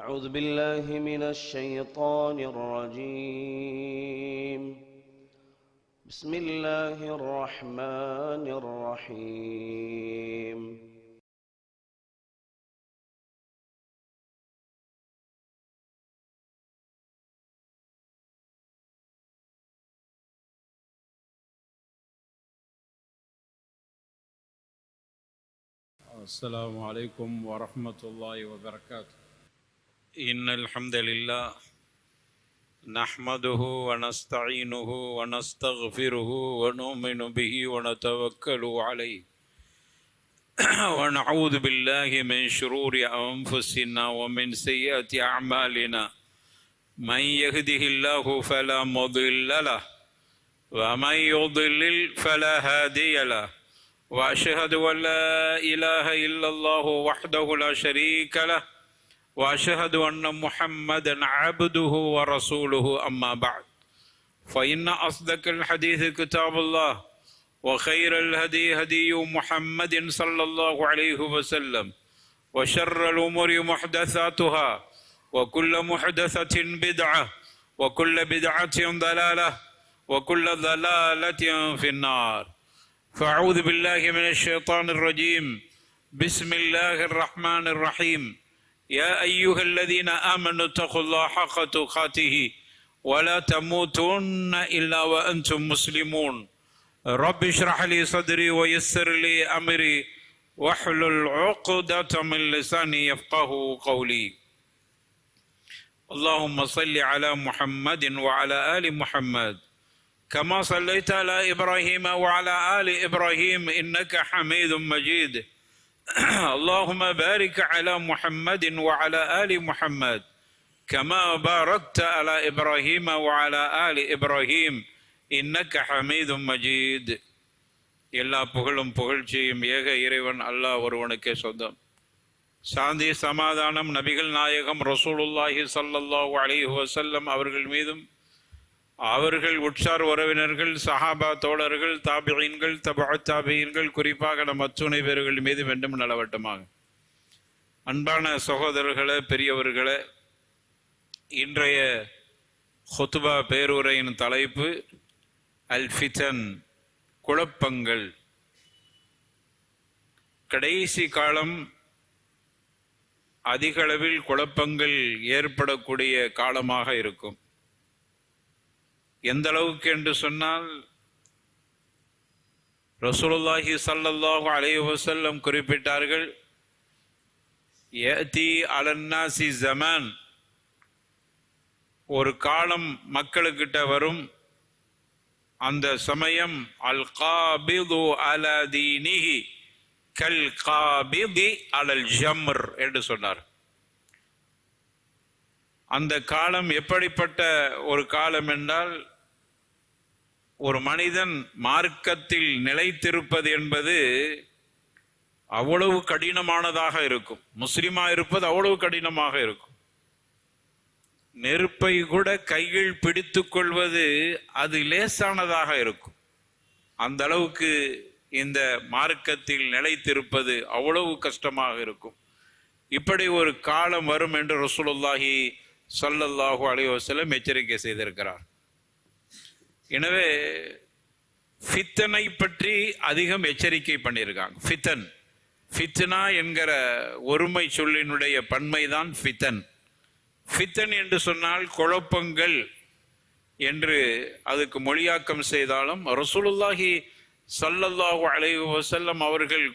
أعوذ بالله من الشيطان الرجيم. بسم الله الرحمن الرحيم. السلام عليكم ورحمة الله وبركاته. إن الحمد لله نحمده ونستعينه ونستغفره ونؤمن به ونتوكل عليه ونعوذ بالله من شرور أنفسنا ومن سيئات أعمالنا. من يهده الله فلا مضل له ومن يضلل فلا هادي له، وأشهد أن لا إله إلا الله وحده لا شريك له، وأشهد أن محمدا عبده ورسوله. أما بعد، فإن أصدق الحديث كتاب الله، وخير الهدي هدي محمد صلى الله عليه وسلم، وشر الأمور محدثاتها، وكل محدثة بدعة، وكل بدعة ضلالة، وكل ضلالة في النار. فأعوذ بالله من الشيطان الرجيم. بسم الله الرحمن الرحيم. يا أيها الذين آمنوا اتقوا الله حق تقاته ولا تموتن إلا وأنتم مسلمون. رب اشرح لي صدري ويسر لي أمري واحلل عقدة من لساني يفقه قولي. اللهم صل على محمد وعلى آل محمد كما صليت على إبراهيم وعلى آل إبراهيم إنك حميد مجيد. اللهم بارك على محمد وعلى آل محمد كما باركت على إبراهيم وعلى آل إبراهيم إنك حميد مجيد. எல்லா புகழும் புகழ்ச்சியும் ஏக இறைவன் அல்லாஹ் ஒருவனுக்கே சொந்தம். சாந்தி சமாதானம் நபிகள் நாயகம் ரசூலுல்லாஹி ஸல்லல்லாஹு அலைஹி வஸல்லம் அவர்கள் மீதும், அவர்கள் உற்றார் உறவினர்கள், சஹாபா தோழர்கள், தாபிஈன்கள், தபஅத் தாபிஈன்கள், குறிப்பாக நம் அத்துணை பேர்கள் மீது வெண்டும் நலவட்டமாக. அன்பான சகோதரர்களே, பெரியவர்களே, இன்றைய ஹுத்பா பேருரையின் தலைப்பு அல் ஃபிதன், குழப்பங்கள். கடைசி காலம் அதிகளவில் குழப்பங்கள் ஏற்படக்கூடிய காலமாக இருக்கும். எந்த அளவுக்கு என்று சொன்னால், ரசூலுல்லாஹி ஸல்லல்லாஹு அலைஹி வஸல்லம் குறிப்பிட்டார்கள், யஅதி அலன்னாசி ஸமான், ஒரு காலம் மக்களுக்கிட்ட வரும், அந்த சமயம் அல் காபிது அலா தீனிஹி கல் காபிதி அலல் ஜம்ர் என்று சொன்னார். அந்த காலம் எப்படிப்பட்ட ஒரு காலம் என்றால், ஒரு மனிதன் மார்க்கத்தில் நிலைத்திருப்பது என்பது அவ்வளவு கடினமானதாக இருக்கும். முஸ்லிமா இருப்பது அவ்வளவு கடினமாக இருக்கும். நெருப்பை கூட கையில் பிடித்து கொள்வது அது லேசானதாக இருக்கும். அந்த அளவுக்கு இந்த மார்க்கத்தில் நிலைத்திருப்பது அவ்வளவு கஷ்டமாக இருக்கும். இப்படி ஒரு காலம் வரும் என்று ரசூலுல்லாஹி ஸல்லல்லாஹு அலைஹி வஸல்லம் எச்சரிக்கை செய்திருக்கிறார். எனவே ஃபித்தனை பற்றி அதிகம் எச்சரிக்கை பண்ணியிருக்காங்க. ஃபித்தன், ஃபித்னா என்கிற ஒருமை சொல்லினுடைய பன்மைதான் ஃபித்தன். ஃபித்தன் என்று சொன்னால் குழப்பங்கள் என்று அதுக்கு மொழியாக்கம் செய்தாலும், ரசூலுல்லாஹி ஸல்லல்லாஹு அலைஹி வஸல்லம் அவர்கள்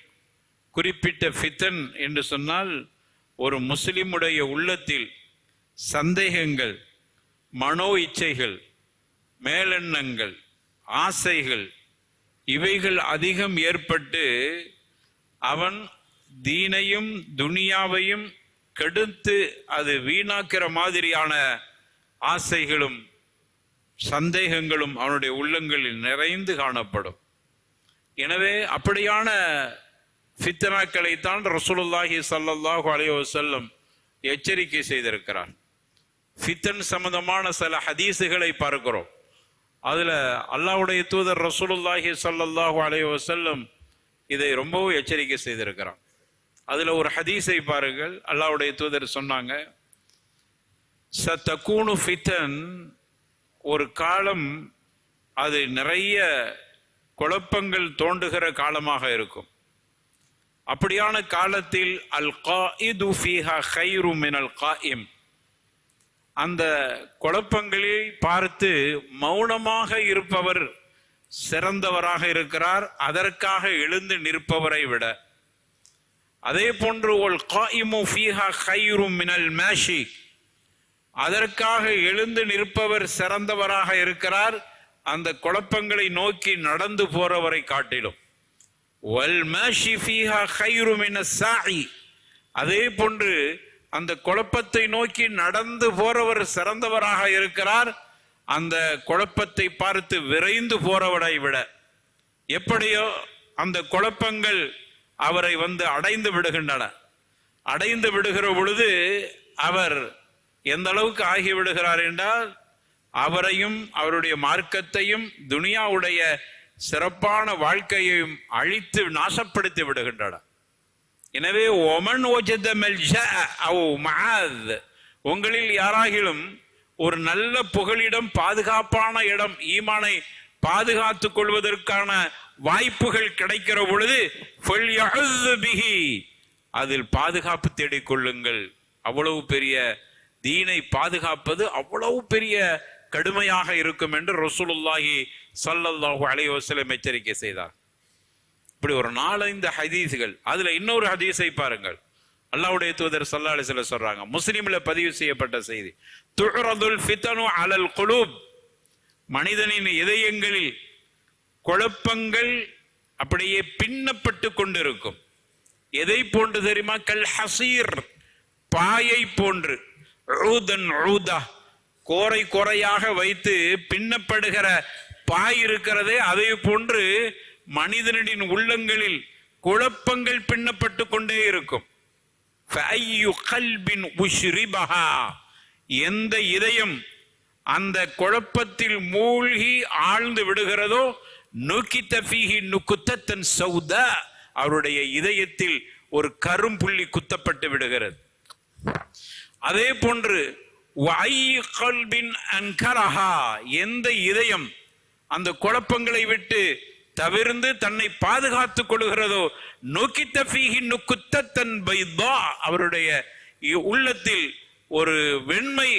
குறிப்பிட்ட ஃபித்தன் என்று சொன்னால், ஒரு முஸ்லிமுடைய உள்ளத்தில் சந்தேகங்கள், மனோ இச்சைகள், மேலெண்ணங்கள், ஆசைகள், இவைகள் அதிகம் ஏற்பட்டு அவன் தீனையும் துனியாவையும் கெடுத்து அது வீணாக்கிற மாதிரியான ஆசைகளும் சந்தேகங்களும் அவனுடைய உள்ளங்களில் நிறைந்து காணப்படும். எனவே அப்படியான ஃபித்னாக்களைத்தான் ரசூலுல்லாஹி ஸல்லல்லாஹு அலைஹி வஸல்லம் எச்சரிக்கை செய்திருக்கிறார். ஃபித்தன் சம்பந்தமான சில ஹதீஸுகளை பார்க்கிறோம். அதுல அல்லாஹ்வுடைய தூதர் ரசூலுல்லாஹி ஸல்லல்லாஹு அலைஹி வஸல்லம் இதை ரொம்பவும் எச்சரிக்கை செய்திருக்கிறார். அதுல ஒரு ஹதீஸை பாருங்கள். அல்லாஹ்வுடைய தூதர் சொன்னாங்க, சதகூனு ஃபிதன், ஒரு காலம் அது நிறைய குழப்பங்கள் தோன்றுகிற காலமாக இருக்கும். அப்படியான காலத்தில் அல் காயிது ஃபீஹா கைரு மினல் காயிம், அந்த குழப்பங்களை பார்த்து மௌனமாக இருப்பவர் சிறந்தவராக இருக்கிறார் அதற்காக எழுந்து நிற்பவரை விட. அதே போன்று ஒல் காயிமு ஃபீஹா கைரு மினல் மாஷி, அதற்காக எழுந்து நிற்பவர் சிறந்தவராக இருக்கிறார் அந்த குழப்பங்களை நோக்கி நடந்து போறவரை காட்டிலும். வல் மாஷி ஃபீஹா கைரு மினஸ் சாஇ, அதே போன்று அந்த குழப்பத்தை நோக்கி நடந்து போறவர் சிறந்தவராக இருக்கிறார் அந்த குழப்பத்தை பார்த்து விரைந்து போறவரை விட. எப்படியோ அந்த குழப்பங்கள் அவரை அடைந்து விடுகின்றன. அடைந்து விடுகிற பொழுது அவர் எந்த அளவுக்கு ஆகிவிடுகிறார் என்றால், அவரையும் அவருடைய மார்க்கத்தையும் துனியாவுடைய சிறப்பான வாழ்க்கையையும் அழித்து நாசப்படுத்தி விடுகின்றன. எனவே ஒமன் வஜத மல்ஜா அவ் மஆத், உங்களில் யாராகிலும் ஒரு நல்ல புகலிடம், பாதுகாப்பான இடம், ஈமானை பாதுகாத்துக் கொள்வதற்கான வாய்ப்புகள் கிடைக்கிற பொழுது அதில் பாதுகாப்பு தேடிக்கொள்ளுங்கள். அவ்வளவு பெரிய தீனை பாதுகாப்பது அவ்வளவு பெரிய கடுமையாக இருக்கும் என்று ரசூலுல்லாஹி ஸல்லல்லாஹு அலைஹி வஸல்லம் எச்சரிக்கை செய்தார். இப்படி ஒரு 4-5 ஹதீஸ்கள். அதுல இன்னொரு ஹதீஸை பாருங்கள். அல்லாஹ்வுடைய தூதர் ஸல்லல்லாஹு அலைஹி வஸல்லம் சொல்றாங்க, முஸ்லிம்ல பதிவு செய்யப்பட்ட செய்தி, துஅரதுல் ஃபிதனு அலல் குலூப், மனிதனின் இதயங்களில் குழப்பங்கள் அப்படியே பின்னப்பட்டு கொண்டிருக்கும். எதை போன்று தெரியுமா? கல் ஹசீர், பாயை போன்று, ஊதன் ஊதா, கோரை கோரையாக வைத்து பின்னப்படுகிற பாய் இருக்கிறதே, அதே போன்று மனிதனின் உள்ளங்களில் குழப்பங்கள் பின்னப்பட்டு கொண்டே இருக்கும். எந்த இதயம் அந்த குழப்பத்தில் மூழ்கி ஆழ்ந்து விடுகிறதோ, நுக்கித்த ஃபீஹி நுக்குத்தன் சௌதா, அவருடைய இதயத்தில் ஒரு கரும்புள்ளி குத்தப்பட்டு விடுகிறது. அதே போன்று எந்த இதயம் அந்த குழப்பங்களை விட்டு தவிர்த்து தன்னை பாதுகாத்துக் கொள்கிறதோ, நுக்கித்த ஃபீஹி நுக்குத்தன் பைதா, அவருடைய உள்ளத்தில் ஒரு வெண்மை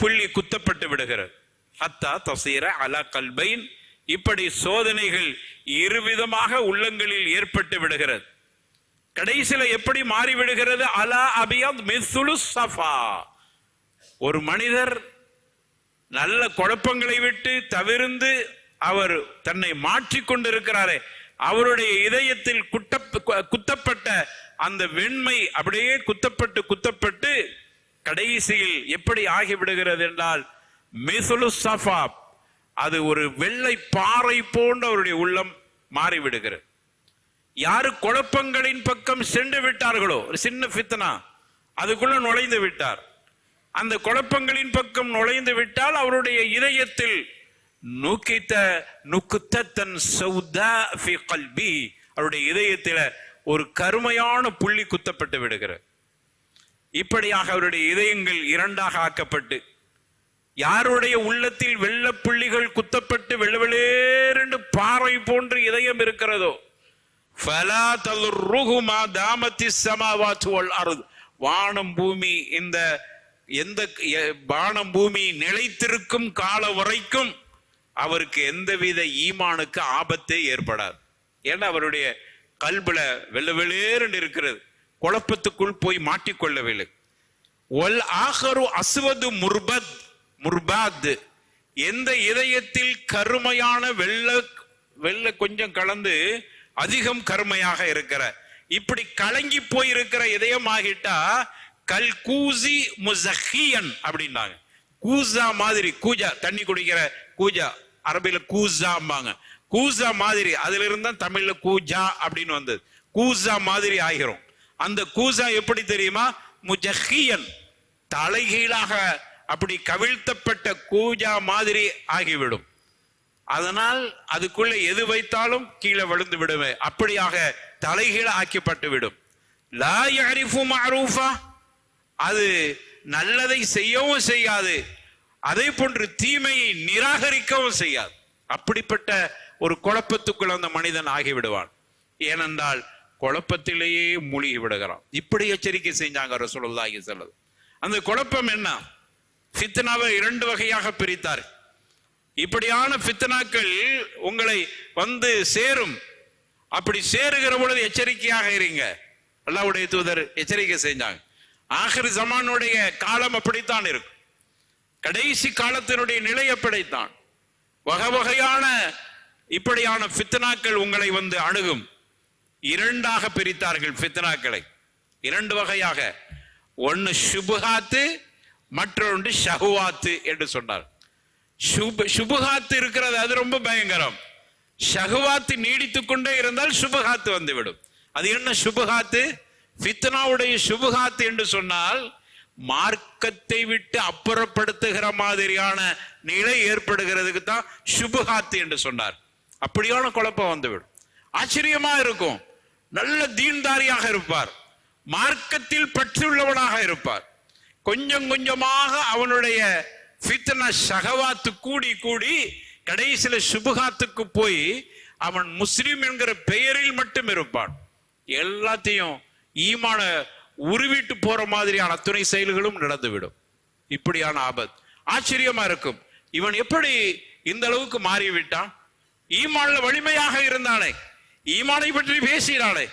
புள்ளி குத்தப்பட்டு விடுகிறது. ஹத்தா தஸீர அலா கல்பைன், இப்படி சோதனைகள் இருவிதமாக உள்ளங்களில் ஏற்பட்டு விடுகிறது. கடைசியில எப்படி மாறிவிடுகிறது? அலா அபியத் மிஸ்லு ஸஃபா, ஒரு மனிதர் நல்ல குழப்பங்களை விட்டு தவிர்த்து அவர் தன்னை மாற்றிக் கொண்டிருக்கிறாரே, அவருடைய இதயத்தில் குத்தப்பட்ட அந்த வெண்மை அப்படியே குத்தப்பட்டு கடைசியில் எப்படி ஆகிவிடுகிறது என்றால், மிஸ்லு ஸஃபா, அது ஒரு வெள்ளை பாறை போன்ற அவருடைய உள்ளம் மாறிவிடுகிறது. யாரு குழப்பங்களின் பக்கம் சென்று விட்டார்களோ, ஒரு சின்ன ஃபித்னா அதுக்குள்ள நுழைந்து விட்டார், அந்த குழப்பங்களின் பக்கம் நுழைந்து விட்டால் அவருடைய இதயத்தில் அவருடைய இதயத்தில் ஒரு கருமையான புள்ளி குத்தப்பட்டு விடுகிறது. இப்படியாக அவருடைய இதயங்கள் இரண்டாக ஆக்கப்பட்டு, யாருடைய உள்ளத்தில் வெள்ள புள்ளிகள் குத்தப்பட்டு வெள்ளவெளேரென்று பாறை போன்று இதயம் இருக்கிறதோ, ஃபலா தல்ருஹு மா தாமத்திஸ் ஸமாவாத்து வல் அர்த், வானம் பூமி, இந்த எந்த வானம் பூமி நிலைத்திருக்கும் கால வரைக்கும் அவருக்கு எந்தவித ஈமானுக்கு ஆபத்தே ஏற்படாது. ஏன்னா அவருடைய கல்புல வெள்ளவெளேரென்று இருக்கிறது, குழப்பத்துக்குள் போய் மாட்டிக்கொள்ளவில்லை. ஒல் ஆகரு அஸ்வது முர்பாத், எந்த இதயத்தில் கருமையான வெள்ள கொஞ்சம் கலந்து அதிகம் கருமையாக இருக்கிற, இப்படி கலங்கி போயிருக்கிற இதயம் ஆகிட்டா கல் கூசி முஸஹியன் அப்படின்னாங்க. கூசா மாதிரி, கூஜா தண்ணி குடிக்கிற கூஜா, அரபில கூசாம்பாங்க, கூசா மாதிரி, அதுல இருந்தா தமிழ்ல கூஜா அப்படின்னு வந்தது. கூசா மாதிரி ஆகிறோம். அந்த கூசா எப்படி தெரியுமா? முஜஹியன், தலைகீழாக அப்படி கவிழ்த்தப்பட்ட கூஜா மாதிரி ஆகிவிடும். அதனால் அதுக்குள்ள எது வைத்தாலும் கீழே விழுந்து விடுமே, அப்படியாக தலைகீழ ஆக்கப்பட்டு விடும். லா யஅரிஃபு மஅரூஃபா, அது நல்லதை செய்யவும் செய்யாது, அதே போன்று தீமையை நிராகரிக்கவும் செய்யாது. அப்படிப்பட்ட ஒரு குழப்பத்துக்குள் அந்த மனிதன் ஆகிவிடுவான். ஏனென்றால் குழப்பத்திலேயே மூழ்கி விடுகிறான். இப்படி எச்சரிக்கை செஞ்சாங்க ரசூலுல்லாஹி ஸல்லல்லாஹு அலைஹி வஸல்லம். அந்த குழப்பம் என்ன? ஃபித்னாவை 2 வகையாக பிரித்தார். இப்படியான ஃபித்னாக்கள் உங்களை வந்து சேரும். அப்படி சேருகிற பொழுது எச்சரிக்கையாக இருங்க. அல்லாஹ்வுடைய தூதர் எச்சரிக்கை செஞ்சாங்க. ஆகிர் ஜமானுடைய காலம் அப்படித்தான் இருக்கும். கடைசி காலத்தினுடைய நிலை அப்படித்தான். வகை வகையான இப்படியான ஃபித்னாக்கள் உங்களை வந்து அணுகும். 2ஆக பிரித்தார்கள் ஃபித்னாக்களை, 2 வகையாக. ஒன்னு ஷுபுஹாத்து, மற்றொன்று ஷஹுவாத்து என்று சொன்னார். ஷுபுஹாத்து இருக்கிறது, அது ரொம்ப பயங்கரம். ஷஹுவாத்து நீடித்துக் கொண்டே இருந்தால் ஷுபுஹாத்து வந்துவிடும். அது என்ன ஷுபுஹாத்து? ஃபித்னாவுடைய ஷுபுஹாத்து என்று சொன்னால் மார்க்கத்தை விட்டு அப்புறப்படுத்துகிற மாதிரியான நிலை ஏற்படுகிறதுக்கு தான் ஷுபுஹாத்து என்று சொன்னார். அப்படியான குழப்பம் வந்துவிடும். ஆச்சரியமா இருக்கும். நல்ல தீன்தாரியாக இருப்பார், மார்க்கத்தில் பற்றுள்ளவனாக இருப்பார். கொஞ்சம் கொஞ்சமாக அவனுடைய ஃபித்னா ஷஹவாத்து கூடி கூடி கடைசியில ஷுபுஹாத்துக்கு போய் அவன் முஸ்லிம் என்கிற பெயரில் மட்டும் இருப்பான். எல்லாத்தையும் ஈமான உருவிட்டு போற மாதிரியான அத்துணை செயல்களும் நடந்துவிடும். இப்படியான ஆபத் ஆச்சரியமா இருக்கும். இவன் எப்படி இந்த அளவுக்கு மாறிவிட்டான்? ஈமான்ல வலிமையாக இருந்தானே, ஈமானை பற்றி பேசினானே,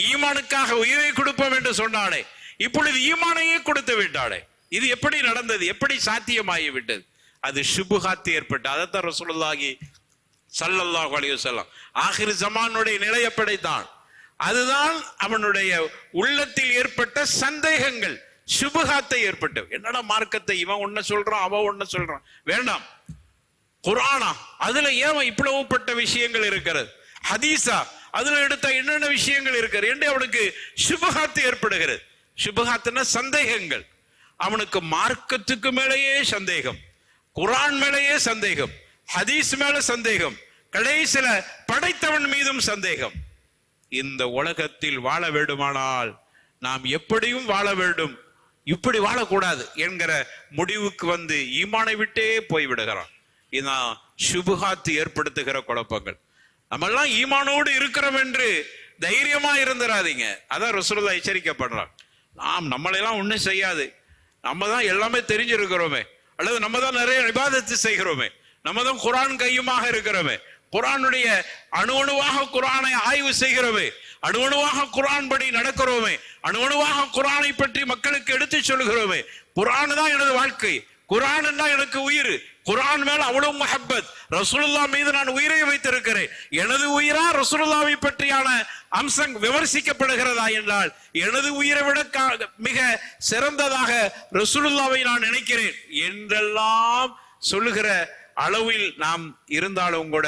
ஈமானுக்காக உயிரை கொடுப்போம் என்று சொன்னானே, இப்பொழுது ஈமானையே கொடுத்து விட்டானே. இது எப்படி நடந்தது? எப்படி சாத்தியமாகி விட்டது? அது ஷுபுஹாத் ஏற்பட்டு. அதைத்தான் ரசூலுல்லாஹி ஸல்லல்லாஹு அலைஹி வஸல்லம் ஆகிர் ஜமானுடைய நிலை எப்படித்தான். அதுதான் அவனுடைய உள்ளத்தில் ஏற்பட்ட சந்தேகங்கள், ஷுபுஹாத்தை ஏற்பட்டு. என்னடா மார்க்கத்தை இவன் ஒன்ன சொல்றான், அவன் ஒன்ன சொல்றான், வேண்டாம் குர்ஆனா அதுல ஏன் இவ்வளவுப்பட்ட விஷயங்கள் இருக்கிறது, ஹதீஸா அதுல எடுத்த என்னென்ன விஷயங்கள் இருக்கிறது என்று அவனுக்கு ஷுபுஹாத் ஏற்படுகிறது. ஷுபுஹாத்னா சந்தேகங்கள். அவனுக்கு மார்க்கத்துக்கு மேலேயே சந்தேகம், குர்ஆன் மேலேயே சந்தேகம், ஹதீஸ் மேல சந்தேகம், கடைசில படைத்தவன் மீதும் சந்தேகம். இந்த உலகத்தில் வாழ வேண்டுமானால் நாம் எப்படியும் வாழ வேண்டும், இப்படி வாழக்கூடாது என்கிற முடிவுக்கு வந்து ஈமானை விட்டே போய்விடுகிறான். இதான் ஷுபுஹாத் ஏற்படுத்துகிற குழப்பங்கள். நம்மெல்லாம் ஈமானோடு இருக்கிறோம் என்று தைரியமா இருந்துடாதீங்க. அதான் ரசூலுல்லாஹ் எச்சரிக்கப்படுறான். நம்மளெல்லாம் ஒன்றும் செய்யாது, நம்ம தான் எல்லாமே தெரிஞ்சிருக்கிறோமே, அல்லது நம்ம தான் நிறைய இபாதத்து செய்கிறோமே, நம்ம தான் குர்ஆன் கையுமாக இருக்கிறோமே, குர்ஆனுடைய அணுவணுவாக குர்ஆனை ஆய்வு செய்கிறோமே, அணுவணுவாக குர்ஆன் படி நடக்கிறோமே, அணுவணுவாக குர்ஆனை பற்றி மக்களுக்கு எடுத்து சொல்கிறோமே, குர்ஆன் தான் எனது வாழ்க்கை, குர்ஆன் தான் எனக்கு உயிர், குர்ஆன் மேல அவ்வளவு முஹப்பத், ரசூலுல்லாஹ் மீது நான் உயிரை வைத்திருக்கிறேன், எனது உயிரா ரசூலுல்லாஹை பற்றியான அம்சம் விமர்சிக்கப்படுகிறதா என்றால் எனது உயிரை விட மிக சிறந்ததாக ரசூலுல்லாஹை நான் நினைக்கிறேன் என்றெல்லாம் சொல்லுகிற அளவில் நாம் இருந்தாலும் கூட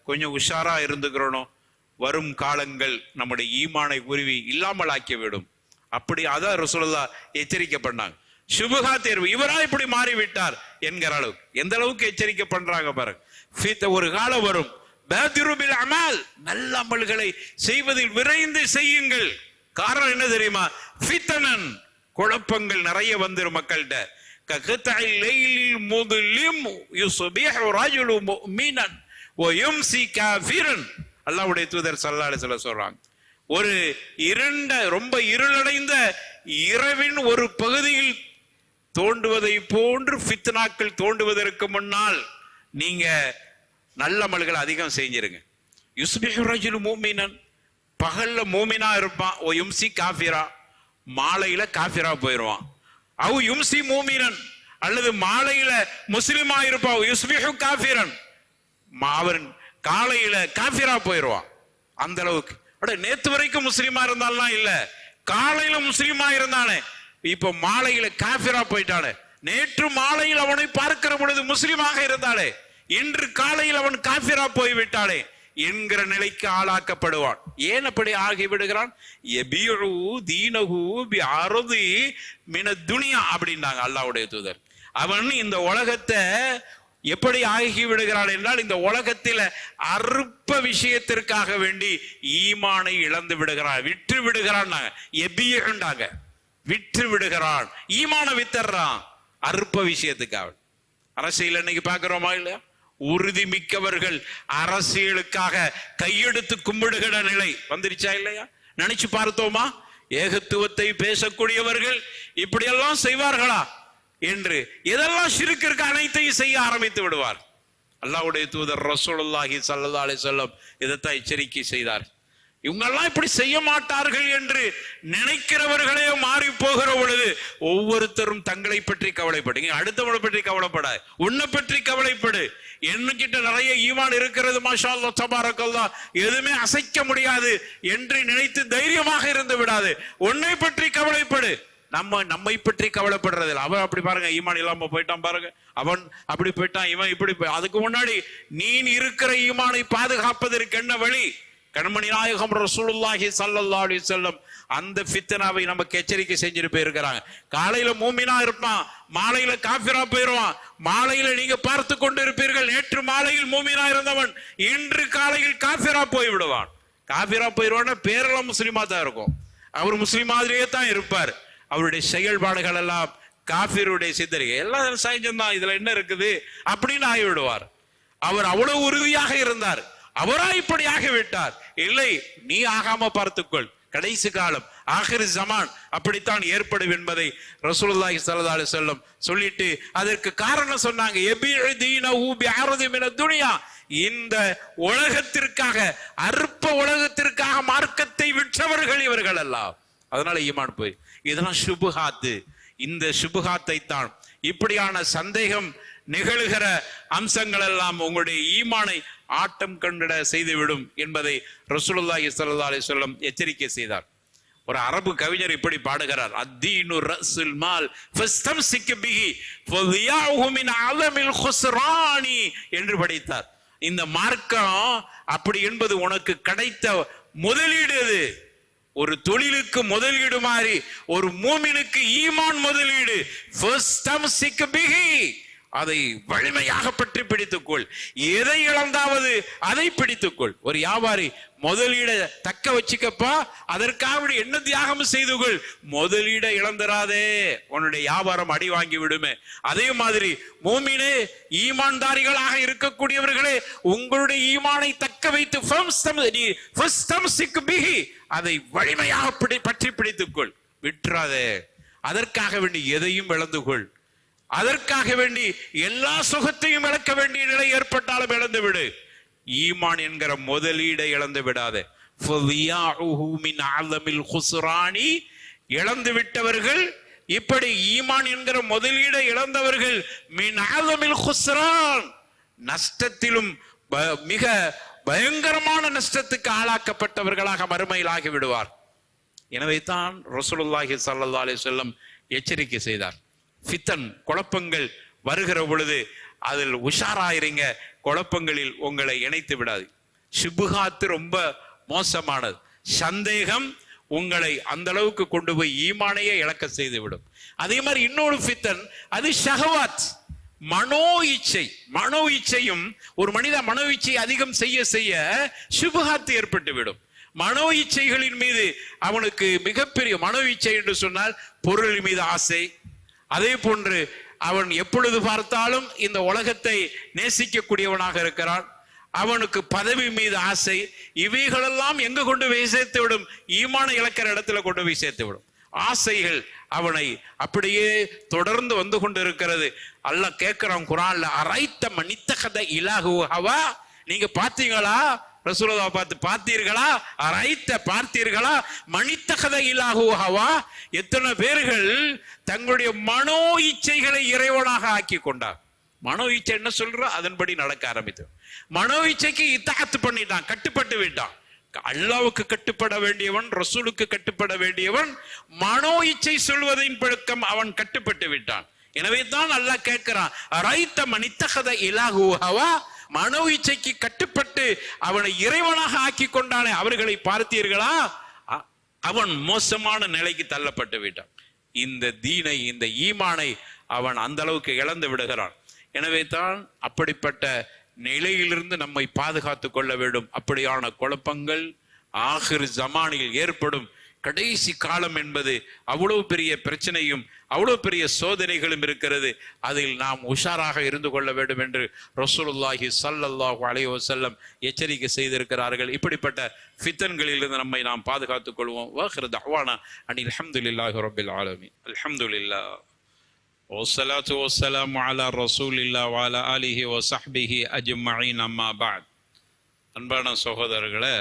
கொஞ்சம் உஷாரா இருந்துக்கிறோம். வரும் காலங்கள் நம்முடைய ஈமானை உருவி இல்லாமல் ஆக்கிவிடும். அப்படி அதான் ரசூலுல்லாஹ் எச்சரிக்கை பண்ணாங்க. ஷுபுஹா தேர்வு இவரா இப்படி மாறிவிட்டார் என்கிற அளவுக்கு எந்த அளவுக்கு எச்சரிக்கை பண்றாங்க பாருங்க. ஒரு காலம் வரும், பாதிரு பில் அமல், நல்ல அமல்களை செய்வதில் விரைந்து செய்யுங்கள். காரணம் என்ன தெரியுமா? ஃபித்னன், குழப்பங்கள் நிறைய வந்துரும் மக்கள்கிட்ட. ககதஇல் லைலில் முத்லிம் யுஸ்பிஹு ரஜுலு முஃமினன் வ யும்சி காஃபிரன். அல்லாஹ்வுடைய தூதர் ஸல்லல்லாஹு அலைஹி வஸல்லம் சொல்றாங்க, ஒரு ரொம்ப இருளடைந்த இரவின் ஒரு பகுதியில் தோண்டுவதை போன்று ஃபித்னாக்கள் தோண்டுவதற்கு முன்னால் நீங்க நல்ல அமல்கள் அதிகம் செஞ்சிருங்க. யுஸ்பிஹு ரஜுலு முஃமினன், பகல்ல மூமினா இருப்பான், ஓ யும்சி காஃபிரா, மாலையில காஃபிரா போயிடுவான். அவ் யும்சி மூமினன், அல்லது மாலையில முஸ்லிமா இருப்பான், யுஸ்பிஹு காஃபிரன், அவன் காலையில காஃபிரா போயிடுவான். அந்த அளவுக்கு நேத்து வரைக்கும் முஸ்லிமா இருந்தாலும் இல்ல, காலையில முஸ்லிமா இருந்தானே, இப்ப மாலையில காஃபிரா போயிட்டானே. நேற்று மாலையில் அவனை பார்க்கிற பொழுது முஸ்லிமாக இருந்தாலே, இன்று காலையில் அவன் காஃபிரா போய்விட்டானே என்கிற நிலைக்கு ஆளாக்கப்படுவான். ஏன் அப்படி ஆகி விடுகிறான்? யபிஉ தீனஹு பிஅர்தி மினத் துன்யா அப்படின்னாங்க அல்லாஹ்வுடைய தூதர். அவன் இந்த உலகத்தை எப்படி ஆகி விடுகிறான் என்றால், இந்த உலகத்தில அற்ப விஷயத்திற்காக வேண்டி ஈமானை இழந்து விடுகிறான், விட்டு விடுகிறான். எபியுண்டாங்க விற்று விடுகிறான், ஈமான வித்தர்றான் அற்ப விஷயத்துக்காக. அரசியல் இன்னைக்கு பார்க்கிறோமா இல்லையா? உறுதி மிக்கவர்கள் அரசியலுக்காக கையெடுத்து கும்பிடுகிற நிலை வந்துருச்சா இல்லையா? நினைச்சு பார்த்தோமா? ஏகத்துவத்தை பேசக்கூடியவர்கள் இப்படியெல்லாம் செய்வார்களா என்று எதெல்லாம் ஷிர்க் இருக்கு அனைத்தையும் செய்ய ஆரம்பித்து விடுவார். அல்லாஹ்வுடைய தூதர் ரசூலுல்லாஹி ஸல்லல்லாஹு அலைஹி வஸல்லம் இதைத்தான் எச்சரிக்கை செய்தார். இவங்கெல்லாம் இப்படி செய்ய மாட்டார்கள் என்று நினைக்கிறவர்களே மாறி போகிற பொழுது ஒவ்வொருத்தரும் தங்களை பற்றி கவலைப்படுங்க. அடுத்தவனை பற்றி கவலைப்படாது, உன்னை பற்றி கவலைப்படு. என்னகிட்ட நிறைய ஈமான் இருக்கிறது, மாஷா அல்லாஹ் தபாரக்கல்லாஹ், எதுவுமே அசைக்க முடியாது என்று நினைத்து தைரியமாக இருந்து விடாது. உன்னை பற்றி கவலைப்படு. நம்மை பற்றி கவலைப்படுறதில்லை. அவன் அப்படி பாருங்க, ஈமான் இல்லாம போயிட்டான் பாருங்க, அவன் அப்படி போயிட்டான், இவன் இப்படி. அதுக்கு முன்னாடி நீ இருக்கிற ஈமானை பாதுகாப்பதற்கு என்ன வழி? கண்மணி நாயகம் ரசூலுல்லாஹி ஸல்லல்லாஹு அலைஹி வஸல்லம் அந்த ஃபித்னாவை நமக்கு எச்சரிக்கை செஞ்சுட்டு போயிருக்கிறாங்க. காலையில மூமினா இருப்பான், மாலையில காஃபிரா போயிருவான். மாலையில நீங்க பார்த்து கொண்டு இருப்பீர்கள், நேற்று மாலையில் மூமினா இருந்தவன் இன்று காலையில் காஃபிரா போய் விடுவான். காஃபிரா போயிருவான்னா பேரெல்லாம் முஸ்லிமா தான் இருக்கும், அவர் முஸ்லிம் மாதிரியே தான் இருப்பார். அவருடைய செயல்பாடுகள் எல்லாம் காஃபிருடைய சித்தரிகை, எல்லாம் சைஞ்சந்தான், இதுல என்ன இருக்குது அப்படின்னு ஆகிவிடுவார். அவர் அவ்வளவு உறுதியாக இருந்தார், அவரா இப்படி ஆகிவிட்டார். இல்லை, நீ ஆகாம பார்த்துக்கொள், கடைசி காலம் ஆகிர் ஜமான் அப்படித்தான் ஏற்படும் என்பதை ரசூலுல்லாஹி ஸல்லல்லாஹு அலைஹி வஸல்லம் சொல்லிட்டு அதற்கு காரணம் சொன்னாங்க. இந்த உலகத்திற்காக, அற்ப உலகத்திற்காக மார்க்கத்தை விற்றவர்கள் இவர்கள் எல்லாம். அதனால ஈமான் போய் இதெல்லாம் சுபுகாத்து. இந்த சுபுகாத்தை தான், இப்படியான சந்தேகம் நிகழ்கிற அம்சங்கள் எல்லாம் உங்களுடைய ஈமானை ஆட்டம் கண்டிட செய்துவிடும் என்பதை ரசூலுல்லாஹி ஸல்லல்லாஹு அலைஹி வஸல்லம் எச்சரிக்கை செய்தார். ஒரு அரபு கவிஞர் இப்படி பாடுகிறார், அத்தீனு ரஸுல் மால் ஃபஸ்தம்சிக் பிஹி ஃபதியாஹு மின் அலமில் குஸ்ரானி என்று படித்தார். இந்த மார்க்கம் அப்படி என்பது உனக்கு கிடைத்த முதலீடு. அது ஒரு தொழிலுக்கு முதலீடு மாதிரி ஒரு மூமினுக்கு ஈமான் முதலீடு. ஃபஸ்தம்சிக் பிஹி, அதை வலிமையாக பற்றி பிடித்துக்கொள். எதை இழந்தாவது அதை பிடித்துக்கொள். ஒரு வியாபாரி முதலீடை தக்க வச்சுக்கப்பா, அதற்காக என்ன தியாகம் செய்து கொள். முதலீடை இழந்துராதே, உன்னுடைய வியாபாரம் அடி வாங்கி விடுமே. அதே மாதிரி மூமினே, ஈமான்தாரிகளாக இருக்கக்கூடியவர்களே, உங்களுடைய ஈமானை தக்க வைத்து அதை வலிமையாக பற்றி பிடித்துக்கொள், விட்டுறாதே. அதற்காக வேண்டி எதையும் இழந்து கொள். அதற்காக வேண்டி எல்லா சுகத்தையும் இழக்க வேண்டிய நிலை ஏற்பட்டாலும் இழந்து விடு. ஈமான் என்கிற முதலீடை இழந்து விடாதே. இழந்து விட்டவர்கள், இப்படி ஈமான் என்கிற முதலீடை இழந்தவர்கள் மின் ஆலமில் குஸ்ரான், நஷ்டத்திலும் மிக பயங்கரமான நஷ்டத்துக்கு ஆளாக்கப்பட்டவர்களாக மறுமையில் ஆகி விடுவார். எனவே தான் ரசூலுல்லாஹி ஸல்லல்லாஹு அலைஹி வஸல்லம் எச்சரிக்கை செய்தார். ஃபித்தன், குழப்பங்கள் வருகிற பொழுது அதில் உஷாராயிருங்க, குழப்பங்களில் உங்களை இணைத்து விடாது. சுபுகாத்து ரொம்ப மோசமானது. சந்தேகம் உங்களை அந்த அளவுக்கு கொண்டு போய் ஈமானையே இழக்க செய்து விடும். அதே மாதிரி இன்னொரு ஃபித்தன், அது ஷஹவாத், மனோ இச்சை. மனோ இச்சையும், ஒரு மனித மனோ இச்சை அதிகம் செய்ய செய்ய சுபுகாத்து ஏற்பட்டு விடும். மனோ இச்சைகளின் மீது அவனுக்கு மிகப்பெரிய மனோ இச்சை என்று சொன்னால் பொருள் மீது ஆசை. அதே போன்று அவன் எப்பொழுது பார்த்தாலும் இந்த உலகத்தை நேசிக்கக்கூடியவனாக இருக்கிறான். அவனுக்கு பதவி மீது ஆசை. இவைகளெல்லாம் எங்க கொண்டு போய் சேர்த்து விடும்? ஈமானை இழக்கிற இடத்துல கொண்டு போய் சேர்த்து விடும். ஆசைகள் அவனை அப்படியே தொடர்ந்து வந்து கொண்டு இருக்கிறது. அல்லாஹ் கேட்கிறான் குர்ஆன்ல, அரைத்த மனித்தகத இலாஹு ஹவா, நீங்க பாத்தீங்களா? ரசூலுல்லாஹ் பார்த்து பார்த்தீர்களா? அரைத்த பார்த்தீர்களா? மனித்தகத இலாஹு ஹவா, எத்தனை பேர்கள் தங்களுடைய மனோ இச்சைகளை இறைவனாக ஆக்கி கொண்டார். மனோ இச்சை என்ன சொல்ற அதன்படி நடக்க ஆரம்பித்து, மனோ இச்சைக்கு இத்தாத்து பண்ணிட்டான், கட்டுப்பட்டு விட்டான். அல்லாவுக்கு கட்டுப்பட வேண்டியவன், ரசூலுக்கு கட்டுப்பட வேண்டியவன், மனோ இச்சை சொல்வதின் பழக்கம் அவன் கட்டுப்பட்டு விட்டான். எனவே தான் அல்லாஹ் கேட்கிறான், அரைத்த மனித்தகத இலாஹு ஹவா, மனோ இச்சைக்கு கட்டுப்பட்டு அவனை இறைவனாக ஆக்கி கொண்டானே, அவர்களை பார்த்தீர்களா? அவன் மோசமான நிலைக்கு தள்ளப்பட்டு விட்டான். இந்த தீனை, இந்த ஈமானை அவன் அந்த அளவுக்கு இழந்து விடுகிறான். எனவே தான் அப்படிப்பட்ட நிலையிலிருந்து நம்மை பாதுகாத்துக் கொள்ள வேண்டும். அப்படியான குழப்பங்கள் ஆகிர் ஜமானில் ஏற்படும். கடைசி காலம் என்பது அவ்வளவு பெரிய பிரச்சனையும் அவ்வளவு பெரிய சோதனைகளும் இருக்கிறது. அதில் நாம் உஷாராக இருந்து கொள்ள வேண்டும் என்று ரசூலுல்லாஹி ஸல்லல்லாஹு அலைஹி வஸல்லம் எச்சரிக்கை செய்திருக்கிறார்கள். இப்படிப்பட்ட ஃபித்தன்களிலிருந்து நம்மை நாம் பாதுகாத்துக் கொள்வோம். வாஹிரு தஅவானா அனில் ஹம்துலில்லாஹி ரப்பில் ஆலமீன். அல்ஹம்துலில்லாஹ் வஸ்ஸலாத்து வஸ்ஸலாமு அலா ரசூலில்லாஹ் வ அலா ஆலிஹி வ ஸஹ்பிஹி அஜ்மஈன். அம்மா பஅத். அன்பான சகோதரர்களே,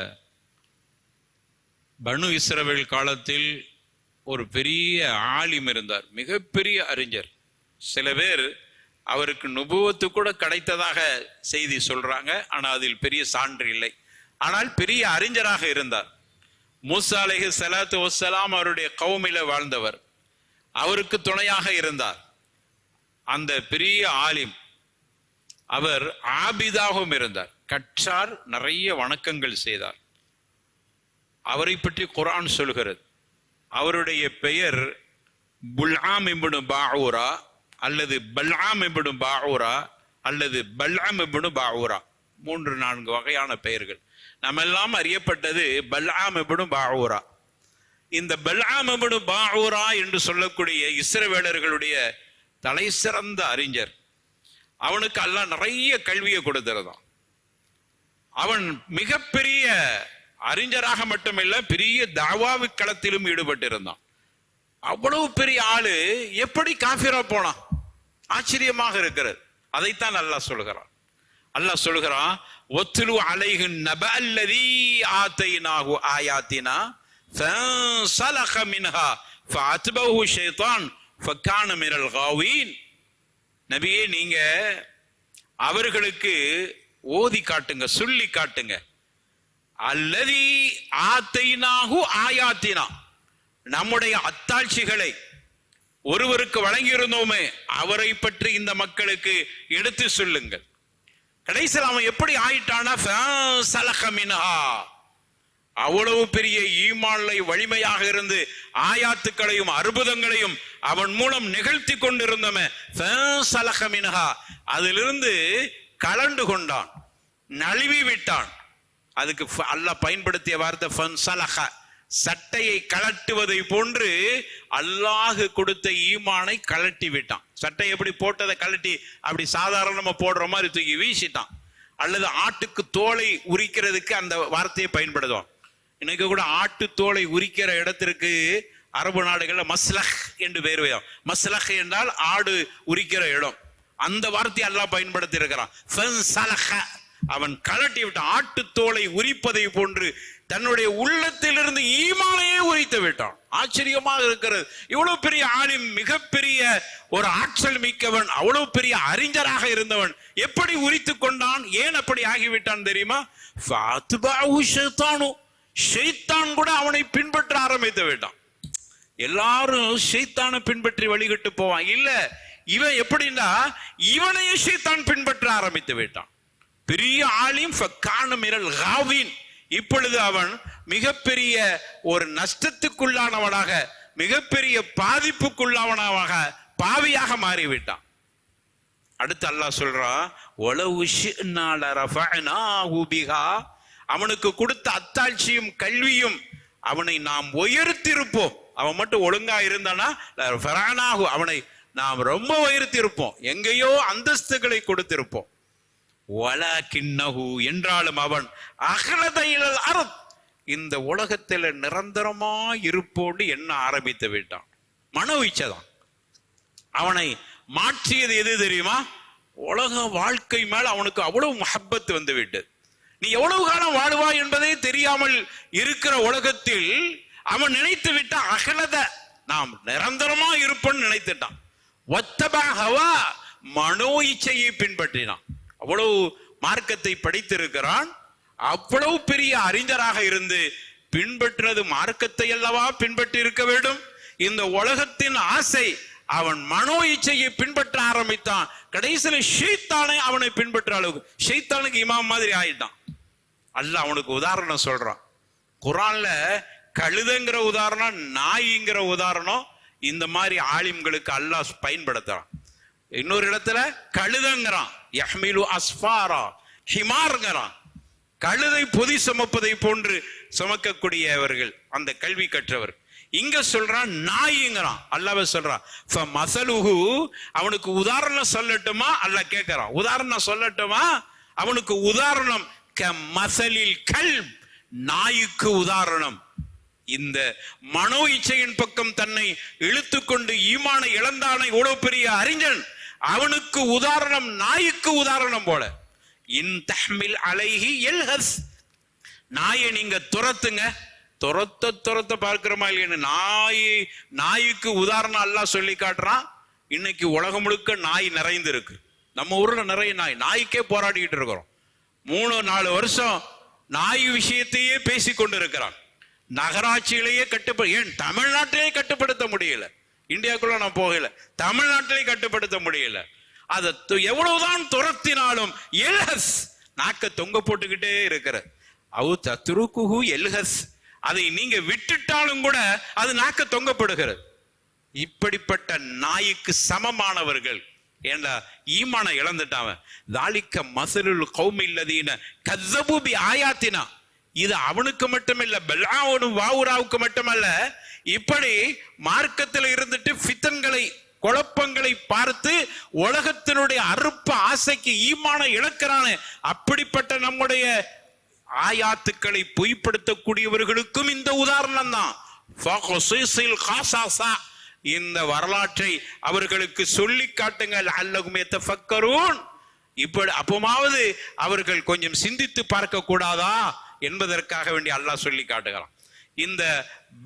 பனு இஸ்ரவேல் காலத்தில் ஒரு பெரிய ஆலிம் இருந்தார், மிகப்பெரிய அறிஞர். சில பேர் அவருக்கு நுபுவத்து கூட கிடைத்ததாக செய்தி சொல்றாங்க, ஆனால் அதில் பெரிய சான்று இல்லை. ஆனால் பெரிய அறிஞராக இருந்தார். மூசா அலைஹி ஸலாத்து வஸ்ஸலாம் அவருடைய கௌமில வாழ்ந்தவர், அவருக்கு துணையாக இருந்தார் அந்த பெரிய ஆலிம். அவர் ஆபிதாகவும் இருந்தார், கற்றார், நிறைய வணக்கங்கள் செய்தார். அவரை பற்றி குர்ஆன் சொல்கிறது. அவருடைய பெயர் புல்ஆம் இப்னு பாஊரா அல்லது பல்ஆம் இப்னு பாஊரா அல்லது பல்ஆம் இப்னு பாஊரா, 3-4 வகையான பெயர்கள். நம்ம எல்லாம் அறியப்பட்டது பல்ஆம் இப்னு பாஊரா. இந்த பல்ஆம் இப்னு பாஊரா என்று சொல்லக்கூடிய இஸ்ரவேலர்களுடைய தலை சிறந்த அறிஞர். அவனுக்கு அல்லாஹ் நிறைய கல்வியை கொடுத்திருந்தான். அவன் மிகப்பெரிய அறிஞராக மட்டுமில்ல, பெரிய தாவாவு களத்திலும் ஈடுபட்டிருந்தான். அவ்வளவு பெரிய ஆளு எப்படி காஃபிரா போனான்? ஆச்சரியமாக இருக்கிறது. அதைத்தான் அல்லாஹ் சொல்கிறான். அல்லாஹ் சொல்கிறான், ஒத்லு அலைஹி நபஅல்லதீ ஆதைனாஹு ஆயாத்தினா ஃபன்ஸலக மின்ஹா ஃபஅத்பஹு ஷைத்தான் ஃபகான மினல் காவீன். நபியே, நீங்க அவர்களுக்கு ஓதி காட்டுங்க, சொல்லி காட்டுங்க. அல்லதி ஆத்தைனாஹு ஆயாத்தினா, நம்முடைய அத்தாட்சிகளை ஒருவருக்கு வழங்கியிருந்தோமே அவரை பற்றி இந்த மக்களுக்கு எடுத்து சொல்லுங்கள். கடைசியில் அவன் எப்படி ஆயிட்டானா, அவ்வளவு பெரிய ஈமான்லை வலிமையாக இருந்து ஆயாத்துக்களையும் அற்புதங்களையும் அவன் மூலம் நிகழ்த்தி கொண்டிருந்தோமே, அதிலிருந்து கலண்டு கொண்டான், நழுவி விட்டான். அதுக்கு அல்லாஹ் பயன்படுத்திய வார்த்தை ஃபன்ஸலஹ, சட்டையை கலட்டுவதை போன்று அல்லாஹ் கொடுத்த ஈமானை கலட்டி விட்டான். சட்டை எப்படி போட்டதை கலட்டி அப்படி சாதாரணமா போடுற மாதிரி தூக்கி வீசிட்டான். அல்லது ஆட்டுக்கு தோலை உரிக்கிறதுக்கு அந்த வார்த்தையை பயன்படுத்துவான். இன்னைக்கு கூட ஆட்டு தோலை உரிக்கிற இடத்திற்கு அரபு நாடுகள்ல மஸ்லஹ் என்று பெயர் வைக்கும். மஸ்லஹ் என்றால் ஆடு உரிக்கிற இடம். அந்த வார்த்தையை அல்லாஹ் பயன்படுத்தி இருக்கிறான். ஃபன்ஸலஹ, அவன் கலட்டி விட்டான். ஆட்டு தோலை உரிப்பதை போன்று தன்னுடைய உள்ளத்திலிருந்து ஈமானையே உரித்து விட்டான். ஆச்சரியமாக இருக்கிறது. இவ்வளவு பெரிய ஆலிம், மிகப்பெரிய ஒரு ஆற்றல் மிக்கவன், அவ்வளவு பெரிய அறிஞராக இருந்தவன் எப்படி உரித்து கொண்டான்? ஏன் அப்படி ஆகிவிட்டான் தெரியுமா? ஷைத்தான் கூட அவனை பின்பற்ற ஆரம்பித்து விட்டான். எல்லாரும் ஷைத்தானை பின்பற்றி வழிகட்டு போவான். இல்ல, இவன் எப்படின்னா இவனையே ஷைத்தான் பின்பற்ற ஆரம்பித்து விட்டான். பெரிய ஆலிம் ஃபகான மினல் காவீன். இப்பொழுது அவன் மிகப்பெரிய ஒரு நஷ்டத்துக்குள்ளானவனாக, மிகப்பெரிய பாதிப்புக்குள்ளானவனாக, பாவியாக மாறிவிட்டான். அடுத்து அல்லாஹ் சொல்றான், வலவு ஷி'னா லரஃபஅனாஹு பிஹா, அவனுக்கு கொடுத்த அத்தாட்சியும் கல்வியும் அவனை நாம் உயர்த்திருப்போம். அவன் மட்டும் ஒழுங்கா இருந்தானா லரஃபஅனாஹு, அவனை நாம் ரொம்ப உயர்த்திருப்போம், எங்கேயோ அந்தஸ்துகளை கொடுத்திருப்போம். வலகின்னஹு, என்றாலும் அவன் அஹ்லத இலல் அர்த், இந்த உலகத்தில் நிரந்தரமா இருப்போடு எண்ண ஆரம்பித்து விட்டான். மனோ இச்சைதான் அவனை மாற்றியது. எது தெரியுமா? உலக வாழ்க்கை மேல அவனுக்கு அவ்வளவு மஹப்பத் வந்து விட்டது. நீ எவ்வளவு காலம் வாழுவாய் என்பதே தெரியாமல் இருக்கிற உலகத்தில் அவன் நினைத்து விட்டான், அகலத, நாம் நிரந்தரமா இருப்போம்னு நினைத்துட்டான். வத்தபா ஹவா, மனோ இச்சையை பின்பற்றினான். அவ்வளவு மார்க்கத்தை படித்திருக்கிறான், அவ்வளவு பெரிய அறிஞராக இருந்து பின்பற்றது மார்க்கத்தை அல்லவா பின்பற்றி இருக்க வேண்டும். இந்த உலகத்தின் ஆசை, அவன் மனோ இச்சையை பின்பற்ற ஆரம்பித்தான். கடைசியில் ஷைத்தானை அவனை பின்பற்ற அளவுக்கு, ஷைத்தானுக்கு இமாம் மாதிரி ஆயிட்டான். அல்லாஹ் அவனுக்கு உதாரணம் சொல்றான். குர்ஆன்ல கழுதைங்கிற உதாரணம், நாய்ங்கிற உதாரணம் இந்த மாதிரி ஆலிம்களுக்கு அல்லாஹ் பயன்படுத்துறான். இன்னொரு இடத்துல கழுதங்கிறான், யஹ்மிலு அஸ்ஃபாரா, ஹிமார்ங்கிறான். கழுதை பொதி சுமப்பதை போன்று சுமக்கக்கூடியவர்கள், அந்த கல்வி கற்றவர். இங்க சொல்றான் நாய்ங்கிறான், அல்லாஹ் சொல்றான் மசலுஹு, அவனுக்கு உதாரணம் சொல்லட்டுமா? அல்லாஹ் கேட்கிறான், உதாரணம் சொல்லட்டுமா? அவனுக்கு உதாரணம் மசலில் கல்ப், நாய்க்கு உதாரணம். இந்த மனோ இச்சையின் பக்கம் தன்னை இழுத்துக்கொண்டு ஈமானை இழந்தானை இவ்வளவு பெரிய அறிஞன், அவனுக்கு உதாரணம் நாய்க்கு உதாரணம் போல. இன் தஹ்மில் அலைஹி யல்ஹஸ், நாயை நீங்க துரத்துங்க, துரத்த பார்க்கிறோமா இல்லைன்னு நாய்க்கு உதாரணம் அல்லாஹ் சொல்லி காட்டுறான். இன்னைக்கு உலகம் முழுக்க நாய் நிறைந்து இருக்கு. நம்ம ஊர்ல நிறைய நாய்க்கே போராடிக்கிட்டு இருக்கிறோம். 3-4 வருஷம் நாய் விஷயத்தையே பேசி கொண்டு இருக்கிறான். நகராட்சியிலேயே ஏன் தமிழ்நாட்டிலேயே கட்டுப்படுத்த முடியல. இந்தியாவுக்குள்ள நான் போகல, தமிழ்நாட்டிலேயே கட்டுப்படுத்த முடியல. அதை எவ்வளவுதான் துரத்தினாலும் எல்ஹஸ், நாக்க தொங்க போட்டுக்கிட்டே இருக்கிற அவு தத்ருகுஹு எல்ஹஸ், அதை நீங்க விட்டுட்டாலும் கூட அது நாக்க தொங்கப்படுகிறது. இப்படிப்பட்ட நாய்க்கு சமமானவர்கள். ஏண்டா ஈமான இழந்துட்டாவன். தாலிக்க மசலுல் கௌமில்லதீன கஸ்ஸபு பி ஆயாத்தினா, இது அவனுக்கு மட்டுமில்ல, பல்ஆவுனும் வாவுராவுக்கு மட்டுமல்ல, இப்படி மார்க்கத்தில் இருந்துட்டு ஃபித்தன்களை குழப்பங்களை பார்த்து உலகத்தினுடைய அறுப்ப ஆசைக்கு ஈமான இழக்கிறானே, அப்படிப்பட்ட நம்முடைய ஆயாத்துக்களை பொய்ப்படுத்தக்கூடியவர்களுக்கும் இந்த உதாரணம் தான். இந்த வரலாற்றை அவர்களுக்கு சொல்லி காட்டுங்கள். அல்லகுமே தஃபக்கரூன், இப்படி அப்பமாவது அவர்கள் கொஞ்சம் சிந்தித்து பார்க்க கூடாதா என்பதற்காக வேண்டி அல்லாஹ் சொல்லி காட்டுகிறான். இந்த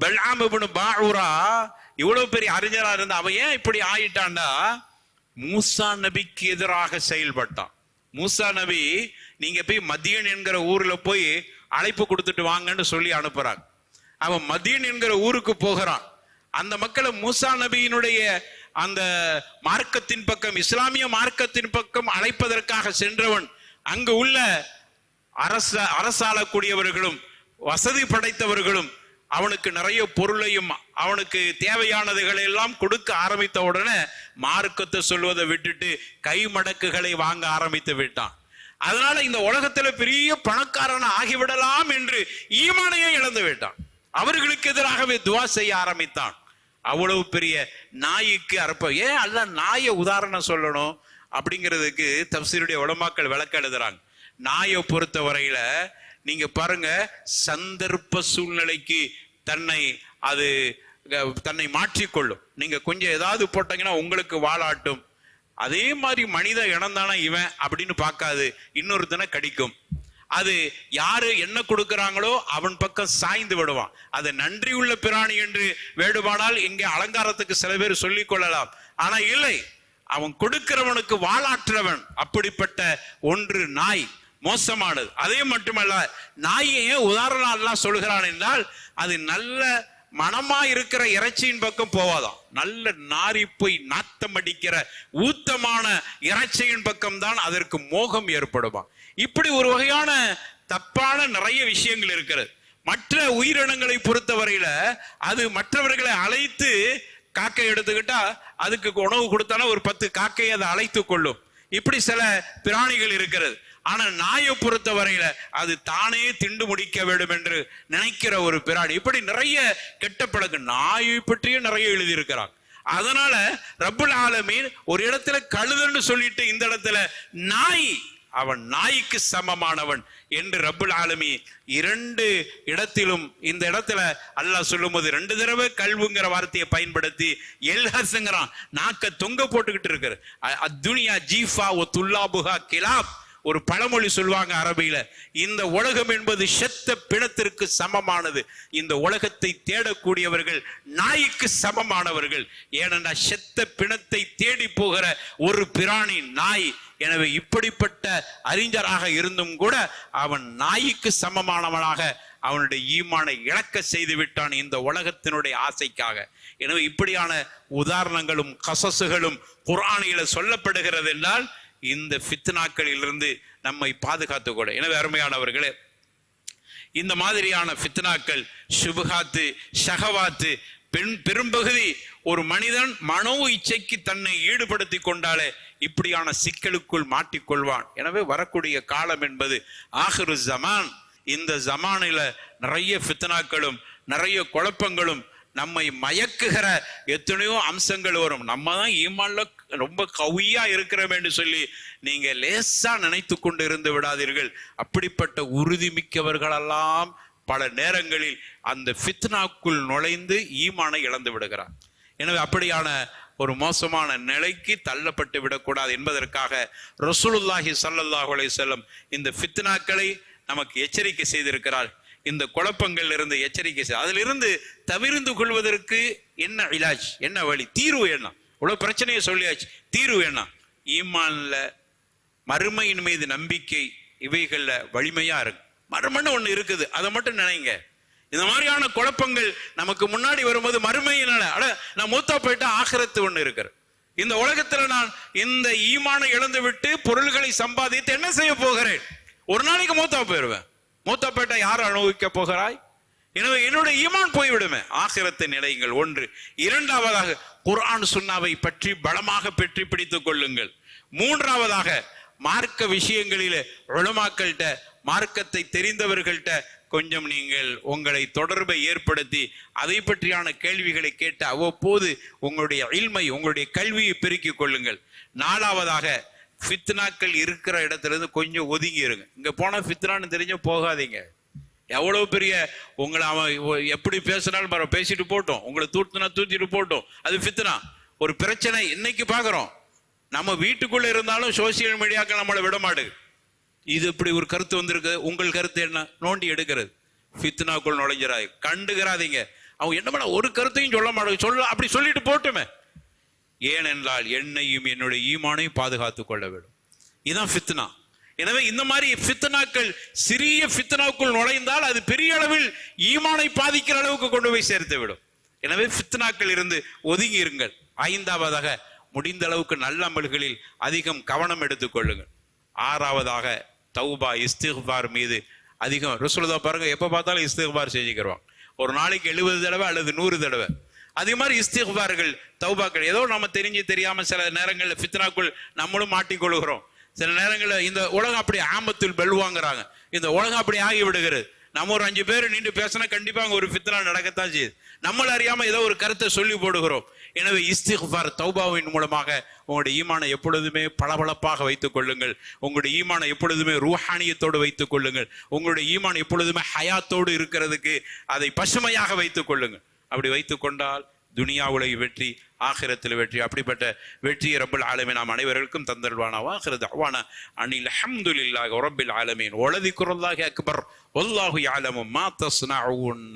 பல்ஆம் இப்னு பாஊரா இவ்வளவு பெரிய அறிஞரா இருந்த அவன் ஏன் இப்படி ஆயிட்டான்டா? மூசா நபிக்கு எதிராக செயல்பட்டான். மூசா நபி நீங்க போய் மதியன் என்கிற ஊர்ல போய் அழைப்பு கொடுத்துட்டு வாங்கன்னு சொல்லி அனுப்புறாங்க. அவன் மதியன் என்கிற ஊருக்கு போகிறான். அந்த மக்களை மூசா நபியினுடைய அந்த மார்க்கத்தின் பக்கம், இஸ்லாமிய மார்க்கத்தின் பக்கம் அழைப்பதற்காக சென்றவன், அங்கு உள்ள அரசாளக்கூடியவர்களும் வசதி படைத்தவர்களும் அவனுக்கு நிறைய பொருளையும் அவனுக்கு தேவையானதுகளை எல்லாம் கொடுக்க ஆரம்பித்த உடனே மார்க்கத்தை சொல்வதை விட்டுட்டு கை மடக்குகளை வாங்க ஆரம்பித்து விட்டான். அதனால இந்த உலகத்துல பெரிய பணக்காரன் ஆகிவிடலாம் என்று ஈமானையே இழந்து விட்டான். அவர்களுக்கு எதிராகவே துவா செய்ய ஆரம்பித்தான். அவ்வளவு பெரிய நாய்க்கு அறுப்ப ஏன் அல்ல நாயை உதாரணம் சொல்லணும் அப்படிங்கிறதுக்கு தப்சீருடைய உலமாக்கள் விளக்க எழுதுறாங்க. நாயை பொறுத்த வரையில நீங்க பாருங்க, சந்தர்ப்ப சூழ்நிலைக்கு தன்னை மாற்றிக்கொள்ளும். நீங்க கொஞ்சம் ஏதாவது போட்டீங்கன்னா உங்களுக்கு வாழாட்டும். அதே மாதிரி மனித இனம்தானே இவன் அப்படின்னு பார்க்காது, இன்னொருத்தனை கடிக்கும். அது யாரு என்ன கொடுக்கிறாங்களோ அவன் பக்கம் சாய்ந்து விடுவான். அது நன்றி உள்ள பிராணி என்று வேண்டுமானால் இங்கே அலங்காரத்துக்கு சில பேர் சொல்லிக் கொள்ளலாம். ஆனா இல்லை, அவன் கொடுக்கிறவனுக்கு வாழாற்றவன். அப்படிப்பட்ட ஒன்று நாய், மோசமானது. அதே மட்டுமல்ல, நாயை உதாரணம் எல்லாம் சொல்கிறான் என்றால் அது நல்ல மனமா இருக்கிற இறைச்சியின் பக்கம் போவாதான். நல்ல நாரி போய் நாத்தம் அடிக்கிற ஊத்தமான இறைச்சியின் பக்கம் தான் அதற்கு மோகம் ஏற்படுமா. இப்படி ஒரு வகையான தப்பான நிறைய விஷயங்கள் இருக்கிறது. மற்ற உயிரினங்களை பொறுத்தவரையில அது மற்றவர்களை அழைத்து, காக்கை எடுத்துக்கிட்டா அதுக்கு உணவு கொடுத்தானா ஒரு 10 காக்கையை அதை அழைத்து கொள்ளும். இப்படி சில பிராணிகள் இருக்கிறது. ஆனா நாயை பொறுத்த வரையில அது தானே திண்டு முடிக்க வேண்டும் என்று நினைக்கிற ஒரு பிராணி. இப்படி நிறைய கெட்ட பழக்கம் நாயை பற்றியே நிறைய எழுதியிருக்கிறார். அதனால ரப்புல் ஆலமீன் ஒரு இடத்துல கழுதன்னு சொல்லிட்டு இந்த இடத்துல நாய், அவன் நாய்க்கு சமமானவன் என்று ரப்புல் ஆலமீன் 2 இடத்திலும், இந்த இடத்துல அல்லாஹ் சொல்லும் போது 2 தடவை கல்வுங்கிற வார்த்தையை பயன்படுத்தி எல்ஹஸ்ங்கிறான். நாக்க தொங்க போட்டுக்கிட்டு இருக்கிற அத்துனியா ஜீஃபா ஒ துல்லாபுகா கிலாப். ஒரு பழமொழி சொல்வாங்க அரபியில, இந்த உலகம் என்பது செத்த பிணத்திற்கு சமமானது. இந்த உலகத்தை தேடக்கூடியவர்கள் நாய்க்கு சமமானவர்கள். ஏனென்றா செத்த பிணத்தை தேடி போகிற ஒரு பிராணி நாய். எனவே இப்படிப்பட்ட அறிஞராக இருந்தும் கூட அவன் நாய்க்கு சமமானவனாக அவனுடைய ஈமானை இழக்க செய்து விட்டான் இந்த உலகத்தினுடைய ஆசைக்காக. எனவே இப்படியான உதாரணங்களும் கசசுகளும் குர்ஆனில சொல்லப்படுகிறது என்றால் இந்த ஃபித்னாக்களில் இருந்து நம்மை பாதுகாத்துக் கொள்ள. எனவே அருமையானவர்களே, இந்த மாதிரியான ஃபித்னாக்கள், சுபஹாத்து, ஷஹவாத்து பெரும்பகுதி ஒரு மனிதன் மனோ இச்சைக்கு தன்னை ஈடுபடுத்தி கொண்டாலே இப்படியான சிக்கலுக்குள் மாட்டிக்கொள்வான். எனவே வரக்கூடிய காலம் என்பது ஆகிரு ஜமான். இந்த ஜமானில நிறைய ஃபித்னாக்களும் நிறைய குழப்பங்களும் நம்மை மயக்குகிற எத்தனையோ அம்சங்கள் வரும். நம்ம தான் ஈமான்ல ரொம்ப கவியா இருக்கிறோம் சொல்லி நீங்க லேசா நினைத்து கொண்டு இருந்து விடாதீர்கள். அப்படிப்பட்ட உறுதி மிக்கவர்களெல்லாம் பல நேரங்களில் அந்த ஃபித்னாக்குள் நுழைந்து ஈமானை இழந்து விடுகிறார். எனவே அப்படியான ஒரு மோசமான நிலைக்கு தள்ளப்பட்டு விடக்கூடாது என்பதற்காக ரசூலுல்லாஹி ஸல்லல்லாஹு அலைஹி வஸல்லம் இந்த ஃபித்னாக்களை நமக்கு எச்சரிக்கை செய்திருக்கிறார். இந்த குழப்பங்கள் இருந்து எச்சரிக்கை அதிலிருந்து தவிர்ந்து கொள்வதற்கு என்ன இலாஜ், என்ன வழி, தீர்வு என்ன? இவ்வளவு பிரச்சனையை சொல்லியாச்சு, தீர்வு என்ன? ஈமான்ல மறுமையின் மீது நம்பிக்கை, இவைகள்ல வலிமையா இருக்கு. மறுமன்னு ஒண்ணு இருக்குது, அதை மட்டும் நினைங்க. இந்த மாதிரியான குழப்பங்கள் நமக்கு முன்னாடி வரும்போது மறுமையினால நான் மூத்தா போயிட்டா ஆகிரத்து ஒண்ணு இருக்கிற இந்த உலகத்துல நான் இந்த ஈமானை இழந்து விட்டு பொருள்களை சம்பாதித்து என்ன செய்ய போகிறேன்? ஒரு நாளைக்கு மூத்தா போயிடுவேன். மூத்தா போயிட்டா யார் அனுபவிக்க போகிறாய்? எனவே என்னுடைய ஈமான் போய்விடுமே. ஆகிரத்தை நிலையுங்கள். ஒன்று. இரண்டாவதாக குர்ஆன் சுன்னாவை பற்றி பலமாக பெற்றி பிடித்துக் கொள்ளுங்கள். மூன்றாவதாக மார்க்க விஷயங்களிலே உலமாக்கள்கிட்ட, மார்க்கத்தை தெரிந்தவர்கள்ட்ட கொஞ்சம் நீங்கள் உங்களை தொடர்பை ஏற்படுத்தி அதை பற்றியான கேள்விகளை கேட்டு அவ்வப்போது உங்களுடைய இல்மை, உங்களுடைய கல்வியை பெருக்கிக் கொள்ளுங்கள். நாலாவதாக ஃபித்னாக்கள் இருக்கிற இடத்துல இருந்து கொஞ்சம் ஒதுங்கி இருங்க. இங்க போனா ஃபித்னான்னு தெரிஞ்சு போகாதீங்க. எவ்வளவு பெரிய உங்களை அவன் எப்படி பேசினாலும் பேசிட்டு போட்டோம், உங்களை தூத்துனா தூத்திட்டு போட்டோம், அது ஃபித்னா. ஒரு பிரச்சனை இன்னைக்கு பாக்குறோம், நம்ம வீட்டுக்குள்ள இருந்தாலும் சோசியல் மீடியாக்கள் நம்மளை விட மாட்டுது. இது இப்படி ஒரு கருத்து வந்திருக்கு, உங்கள் கருத்து என்ன? நோண்டி எடுக்கிறது. ஃபித்னாக்குள் நுழைஞ்சிடாது, கண்டுகிறாதீங்க. அவங்க என்ன பண்ண ஒரு கருத்தையும் சொல்ல மாட்டாங்க. சொல்ல அப்படி சொல்லிட்டு போட்டுமே. ஏனென்றால் என்னையும் என்னுடைய ஈமானையும் பாதுகாத்துக் கொள்ள வேண்டும். இதுதான் ஃபித்னா. எனவே இந்த மாதிரி ஃபித்னாக்கள் சிறிய ஃபித்னாக்குள் நுழைந்தால் அது பெரிய அளவில் ஈமானை பாதிக்கிற அளவுக்கு கொண்டு போய் சேர்த்து விடும். எனவே ஃபித்னாக்கள் இருந்து ஒதுங்கி இருங்கள். ஐந்தாவதாக முடிந்த அளவுக்கு நல்ல அமல்களில் அதிகம் கவனம் எடுத்துக் கொள்ளுங்கள். ஆறாவதாக தௌபா, இஸ்திக்பார் மீது அதிகம். ரசூலுல்லாஹ் பாருங்க, எப்ப பார்த்தாலும் இஸ்திக்பார் செஞ்சுக்கிறோம். ஒரு நாளைக்கு 70 தடவை அல்லது 100 தடவை. அதே மாதிரி இஸ்திக்பார்கள், தௌபாக்கள். ஏதோ நம்ம தெரிஞ்சு தெரியாம சில நேரங்களில் ஃபித்னாக்குள் நம்மளும் மாட்டிக்கொள்கிறோம். சில நேரங்களில் இந்த உலகம் அப்படி ஆமத்தில் பெல்வாங்கிறாங்க. இந்த உலகம் அப்படி ஆகி விடுகிறது. நம்ம ஒரு 5 பேர் நின்று பேசினா கண்டிப்பா அங்க ஒரு ஃபித்னா நடக்கத்தான் செய்யுது. நம்மள அறியாம ஏதோ ஒரு கருத்தை சொல்லி போடுகிறோம். எனவே இஸ்திக்பார், தௌபாவின் மூலமாக உங்களுடைய ஈமானை எப்பொழுதுமே பளபளப்பாக வைத்துக் கொள்ளுங்கள். உங்களுடைய ஈமானை எப்பொழுதுமே ரூஹானியத்தோடு வைத்துக் கொள்ளுங்கள். உங்களுடைய ஈமான் எப்பொழுதுமே ஹயாத்தோடு இருக்கிறதுக்கு அதை பசுமையாக வைத்துக் கொள்ளுங்கள். அப்படி வைத்துக் கொண்டால் துனியாவுலை வெற்றி, ஆகிரத்தில் வெற்றி. அப்படிப்பட்ட வெற்றியை ரப்பல் ஆலமீன் நாம் அனைவருக்கும் தந்தல்வானா. வாஹிரு தஅவானா அனில் ஹம்துலில்லாஹி ரப்பில் ஆலமீன். வலதிக்ருல்லாஹி அக்பர் வல்லாஹு யஅலமு மா தஸ்னஊன்.